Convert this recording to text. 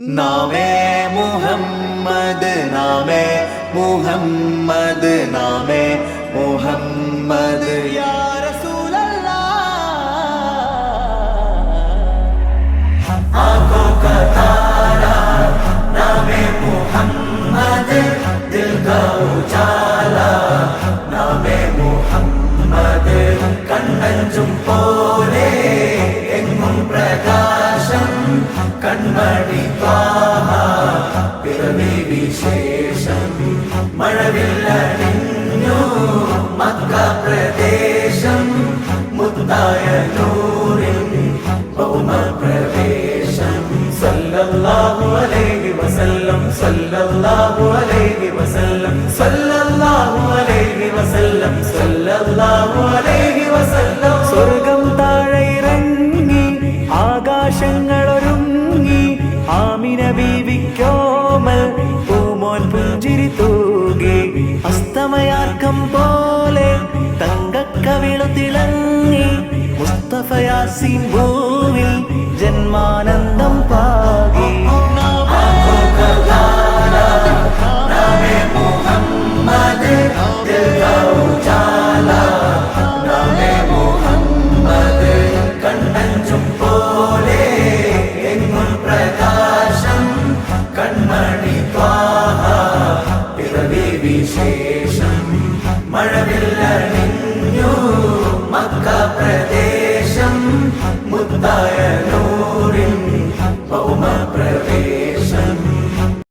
നാമേ മുഹമ്മദ് നാമേ മുഹമ്മദ് നാമേ മുഹമ്മദ് യാ റസൂലല്ലാഹ് ആँखों का तारा नामे मुहम्मद दिल का उजाला नामे मुहम्मद കണ്ണഞ്ചും പോലെ എങ്ങും പ്രകാശം കൺമണി ത്വാഹ പിറവി വിശേഷം മഴവില്ലണിഞ്ഞു മക്ക പ്രദേശം മുത്തായ നൂറിൻ ഭൗമ പ്രവേശം സല്ലല്ലാഹു അലൈഹി വസല്ലം സല്ലല്ലാഹു അലൈഹി വസല്ലം സല്ലല്ലാഹു അലൈഹി വസല്ലം സല്ലല്ലാഹു അലൈഹി വസല്ലം സ്വർഗം താഴെ ഇറങ്ങി ആകാശങ്ങളൊരുങ്ങി ആമിന ബീവിക്കോമൽ പൂമോൻ പുഞ്ചിരി തൂകി അസ്തമയാർക്കം പോലെ തങ്കക്കവിളു തിളങ്ങി മുസ്തഫ യാസീൻ ഭൂവിൽ ജന്മാനന്ദം പാകി നാമേ മുഹമ്മദ് ദിൽ കാ ഉജാല നാമേ മുഹമ്മദ് കണ്ണഞ്ചും പോലെ എങ്ങും പ്രകാശം കൺമണി ത്വാഹ പിറവി വിശേഷം മഴവില്ലണിഞ്ഞു മക്ക പ്രദേശം മുത്തായ